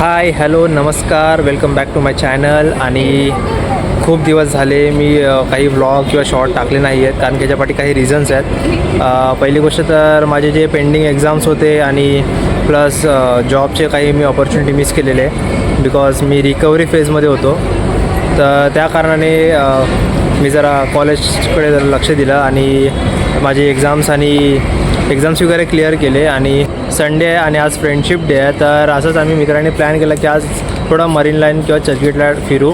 हाय hello नमस्कार, welcome back to my channel. आणि खूप दिवस झाले मी काही व्लॉग किंवा शॉर्ट टाकले नाही आहेत, कारण त्याच्यापाठी काही रिझन्स आहेत. पहिली गोष्ट तर माझे जे पेंडिंग एक्झाम्स होते आणि प्लस जॉबचे काही मी ऑपॉर्च्युनिटी मिस केलेले, बिकॉज मी रिकव्हरी फेजमध्ये होतो. तर त्या कारणाने मी जरा कॉलेजकडे जरा लक्ष दिलं आणि माझे एक्झाम्स वगैरे क्लिअर केले. आणि संडे आहे आणि आज फ्रेंडशिप डे आहे, तर असंच आम्ही मित्रांनी प्लॅन केला की आज थोडा मरीन लाईन किंवा चर्चगेटला फिरू.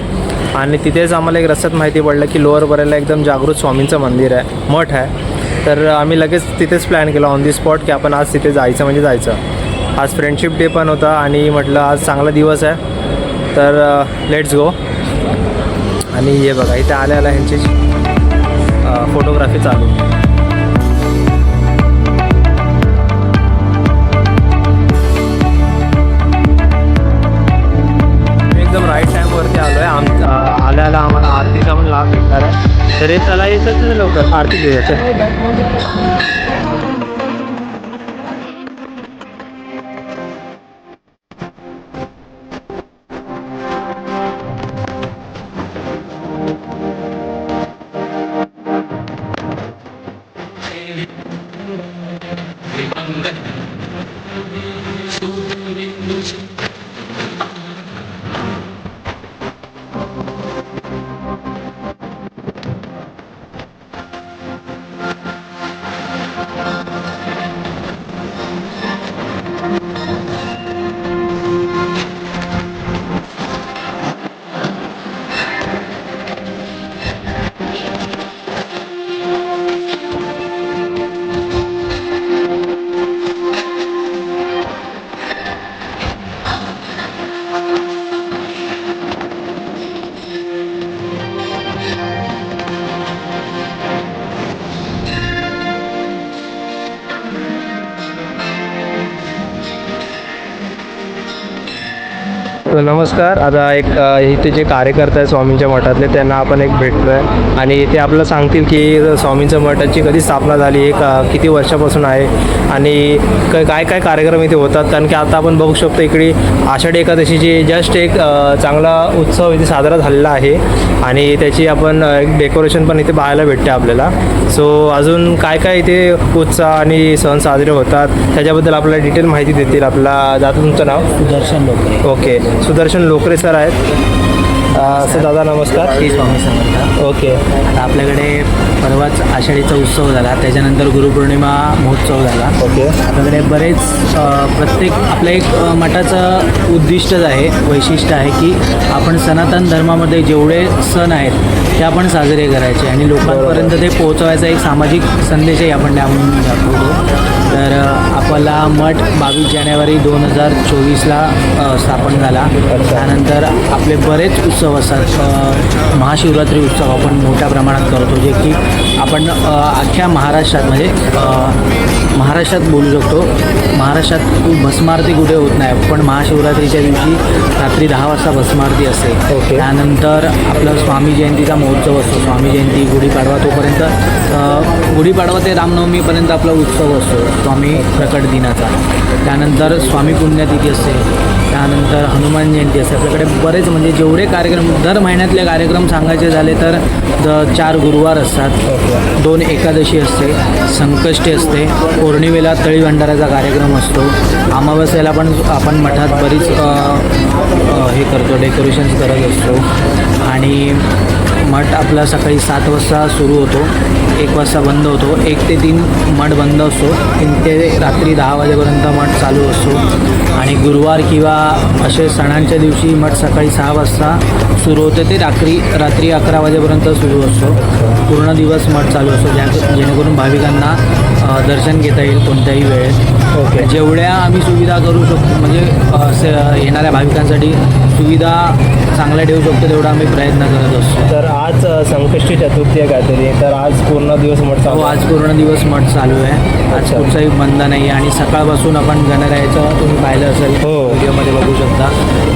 आणि तिथेच आम्हाला एक रस्त्यात माहिती पडलं की लोअर बरेला एकदम जागृत स्वामींचं मंदिर आहे, मठ आहे. तर आम्ही लगेच तिथेच प्लॅन केला ऑन दी स्पॉट की आपण आज तिथे जायचं म्हणजे जायचं. आज फ्रेंडशिप डे पण होता आणि म्हटलं आज चांगला दिवस आहे, तर लेट्स गो. आणि हे बघा इथे आल्या ह्यांची फोटोग्राफी चालू. एकदम राईट टाईमवरती आलो आहे. आल्याला आम्हाला आरतीचा पण लाभ भेटणार आहे, तर हे चला येतच लवकर आरती घेऊयाचं. नमस्कार. आता एक इथे जे कार्यकर्ते आहे स्वामींच्या मठातले, त्यांना आपण एक भेटलो आहे आणि ते आपल्याला सांगतील की स्वामींच्या मठाची कधी स्थापना झाली, एक किती वर्षापासून आहे आणि काय काय कार्यक्रम इथे होतात. कारण की आता आपण बघू शकतो इकडे आषाढी एकादशीची जस्ट एक चांगला उत्सव इथे साजरा झालेला आहे आणि त्याची आपण एक डेकोरेशन पण इथे पाहायला भेटते आपल्याला. सो अजून काय काय इथे उत्सव आणि सण साजरे होतात त्याच्याबद्दल आपल्याला डिटेल माहिती देतील. आपला दादा तुमचं नाव? सुदर्शन लोकरे. ओके, सुदर्शन लोकरे सर आहेत. सर दादा नमस्कार. श्री स्वामी समर्थ. ओके. आता आपल्याकडे परवाच आषाढीचा उत्सव झाला, त्याच्यानंतर गुरुपौर्णिमा महोत्सव झाला. ओके. आपल्याकडे बरेच प्रत्येक आपल्या एक मठाचं उद्दिष्टच आहे, वैशिष्ट्य आहे की आपण सनातन धर्मामध्ये जेवढे सण आहेत ते आपण साजरे करायचे आणि लोकांपर्यंत ते पोहोचवायचा एक सामाजिक संदेशही आपण त्यामधून दाखवतो. तर आपला मठ 22 जानेवारी 2024ला स्थापन झाला. त्यानंतर आपले बरेच उत्सव असतात. महाशिवरात्री उत्सव आपण मोठ्या प्रमाणात करतो, जे की आपण अख्ख्या महाराष्ट्रात म्हणजे महाराष्ट्रात बोलू शकतो. महाराष्ट्रात भस्मारती कुठे होत नाही, पण महाशिवरात्रीच्या दिवशी रात्री 10 वाजता भस्मारती असते. ओके. त्यानंतर आपलं स्वामी जयंतीचा महोत्सव असतो. स्वामी जयंती, गुढीपाडवा, तोपर्यंत गुढीपाडवा ते रामनवमीपर्यंत आपला उत्सव असतो स्वामी प्रकट दिनाचा. त्यानंतर स्वामी पुण्यतिथी असते. त्यानंतर हनुमान जयंती असते. आपल्याकडे बरेच म्हणजे जेवढे कार्यक्रम दर महिन्यातले कार्यक्रम सांगायचे झाले तर 4 गुरुवार असतात, 2 एकादशी असते, संकष्टी असते, पौर्णिमेला तळी भंडाराचा कार्यक्रम असतो, अमावस्येला पण आपण मठात बरीच हे करतो, डेकोरेशन्स करत असतो. आणि मठ आपला सकाळी 7 वाजता सुरू होतो, 1 वाजता बंद होतो. 1 ते 3 मठ बंद असतो, 3 ते रात्री 10 वाजेपर्यंत मठ चालू असतो. आणि गुरुवार किंवा असे सणांच्या दिवशी मठ सकाळी 6 वाजता सुरू होते ते रात्री 11 वाजेपर्यंत सुरू असतो. पूर्ण दिवस मठ चालू असतो, जेणेकरून भाविकांना दर्शन घेता येईल कोणत्याही वेळेत. ओके. जेवढ्या आम्ही सुविधा करू शकतो म्हणजे येणाऱ्या भाविकांसाठी सुविधा चांगल्या ठेवू शकतो तेवढा आम्ही प्रयत्न करत असतो. तर आज संकष्टी चतुर्थी आहे काहीतरी, तर आज पूर्ण दिवस मठ चालू? आज पूर्ण दिवस मठ चालू आहे. आज अच्छा. कुठचाही बंद नाही आणि सकाळपासून आपण गणरायाचं तुम्ही पाहिलं असेल हो. व्हिडिओमध्ये बघू शकता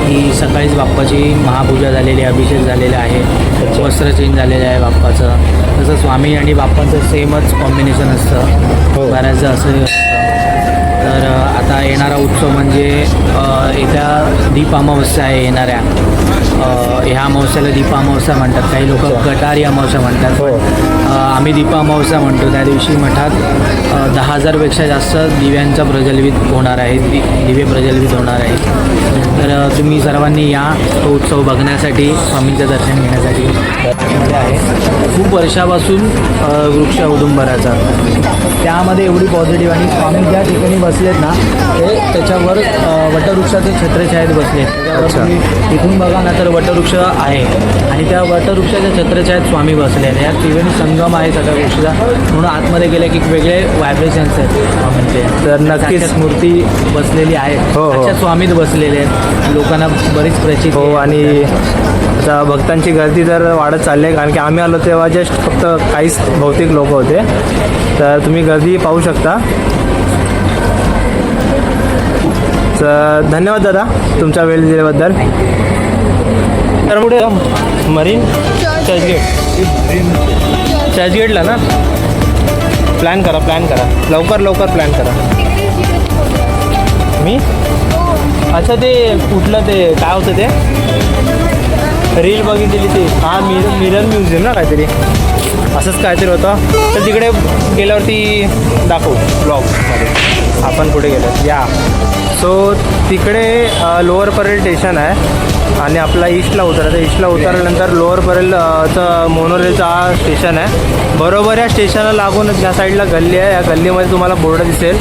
की सकाळीच बाप्पाची महापूजा झालेली, अभिषेक झालेला आहे, वस्त्र चेंज झालेलं आहे बाप्पाचं. तसं स्वामी आणि बाप्पाचं सेमच कॉम्बिनेशन असतं. हो. बऱ्याचदा असं असतं. तर आता येणारा उत्सव म्हणजे येत्या दीप अमावस्या आहे येणाऱ्या. ह्या अमावस्याला दीप अमावस्या म्हणतात, काही लोक गटारी अमावस्या म्हणतात. आम्ही दीप अमावस्या म्हणतो. त्या दिवशी मठात 10,000पेक्षा जास्त दिव्यांचा प्रज्वलित होणार आहे, दिवे प्रज्वलित होणार आहे. तर तुम्ही सर्वांनी या तो उत्सव बघण्यासाठी, स्वामींचं दर्शन घेण्यासाठी आहे. खूप वर्षापासून वृक्ष औदुंबराचा, त्यामध्ये एवढी पॉझिटिव्ह, आणि स्वामी ज्या ठिकाणी बसलेत ना ते त्याच्यावर वटवृक्षाचे छत्रछायेत बसलेत. त्याच्यावर तुम्ही तिथून बघा ना तर वटवृक्ष आहे, आणि त्या वटवृक्षाच्या छत्रछायेत स्वामी बसले आहेत. या त्रिवेणी संगम आहे सगळ्या गोष्टीचा, म्हणून आतमध्ये गेले की वेगळे व्हायब्रेशन्स आहेत स्वामींचे. तर नक्कीच मूर्ती बसलेली आहे, त्याच्या स्वामीत बसलेले आहेत. लोकांना बरीच प्रचिती हो. आणि आता भक्तांची गर्दी तर वाढत चालली आहे, कारण की आम्ही आलो तेव्हा जस्ट फक्त काहीच भौतिक लोक होते. तर तुम्ही गर्दी पाहू शकता. तर धन्यवाद दादा तुमचा वेळ दिल्याबद्दल. तर पुढे मरीन चर्चगेटला ना प्लॅन करा लवकर प्लॅन करा. मी अच्छा ते कुठलं ते काय होतं ते रील बघितलेली ती, हां मिरर म्युझियम ना काहीतरी असंच काहीतरी होतं. तर तिकडे गेल्यावरती दाखवू ब्लॉगमध्ये आपण कुठे गेलो या. सो तिकडे लोअर परेल स्टेशन आहे, आणि आपला ईस्टला उतरल्यानंतर लोअर परेलचं मोनोरेलचा हा स्टेशन आहे. बरोबर या स्टेशनला लागून ज्या साईडला गल्ली आहे, या गल्लीमध्ये तुम्हाला बोर्ड दिसेल.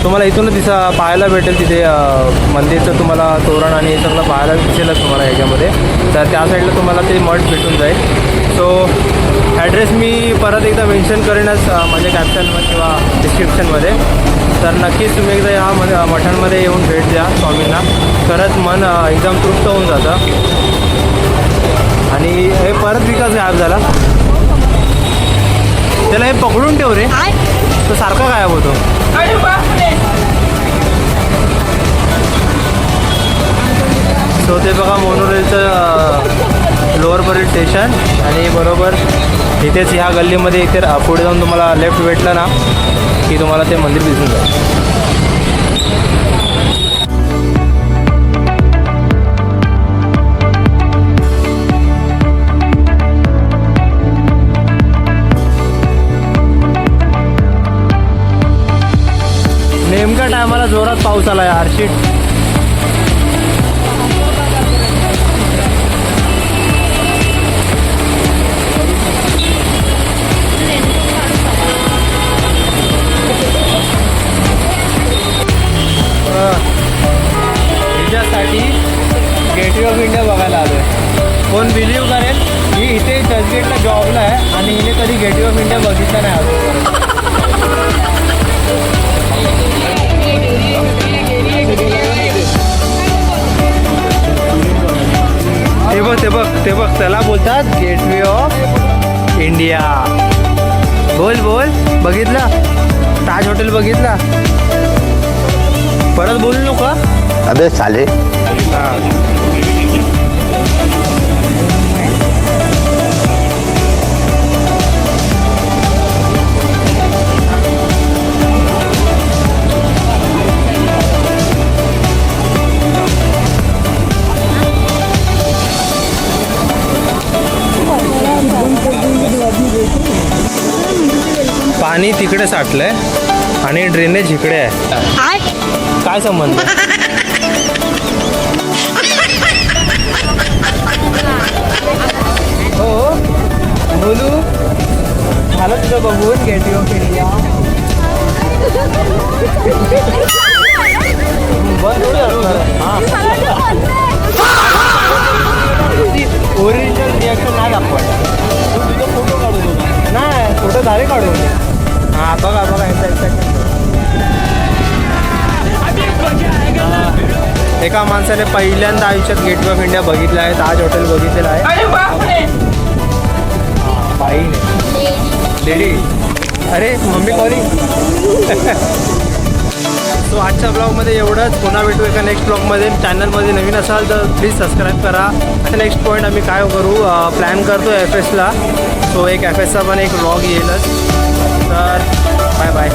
तुम्हाला इथूनच पाहायला भेटेल. तिथे मंदिरचं तुम्हाला तोरण आणि सगळं पाहायला दिसेलच तुम्हाला ह्याच्यामध्ये. तर त्या साईडला तुम्हाला ते मठ भेटून जाईल. सो ॲड्रेस मी परत एकदा मेन्शन करेनच माझ्या कॅप्शनमध्ये किंवा डिस्क्रिप्शनमध्ये. तर नक्कीच तुम्ही एकदा या मठांमध्ये येऊन भेट द्या स्वामींना. खरंच मन एकदम तृप्त होऊन जातं. आणि हे परत विकास गायब झाला, त्याला हे पकडून ठेव रे, तो सारखा गायब होतो. सो ते बघा मोनोरेलचं लोअर परेल स्टेशन, आणि बरोबर इथेच ह्या गल्लीमध्ये इथे पुढे जाऊन तुम्हाला लेफ्ट भेटलं ना की तुम्हाला ते मंदिर दिसून जाईल. नेमक्या टायमाला जोरात पाऊस आला यार, शिट. हिच्यासाठी गेटवे ऑफ इंडिया बघायला आलो आहे. कोण बिलीव्ह करेल, मी इथे चर्चगेटला जॉबला आहे आणि हिने कधी गेटवे ऑफ इंडिया बघितलं नाही आलो. ते बघ त्याला बोलतात गेटवे ऑफ इंडिया. बोल बघितला, ताज हॉटेल बघितला, परत बोलू नको. अबे साले. पाणी तिकडे साठलंय आणि ड्रेनेज इकडे आहे. काय संबंध? हो बोलू झालं तुझं बघून gateway of India. Original reaction नाही दाखवायचं. तुझं फोटो काढून नाही, फोटो झाले काढून. हां बघा एका माणसाने पहिल्यांदा आयुष्यात गेटवे ऑफ इंडिया बघितलं आहे, ताज हॉटेल बघितलेलं आहे. बाईने लेडी, अरे मम्मी कॉलिंग. सो आजच्या ब्लॉगमध्ये एवढंच. पुन्हा भेटू एका नेक्स्ट ब्लॉगमध्ये. चॅनलमध्ये नवीन असाल तर प्लीज सबस्क्राईब करा. आता नेक्स्ट पॉईंट आम्ही काय करू, प्लॅन करतो FSला. सो एक FSचा पण एक ब्लॉग येईलच. तर बाय बाय.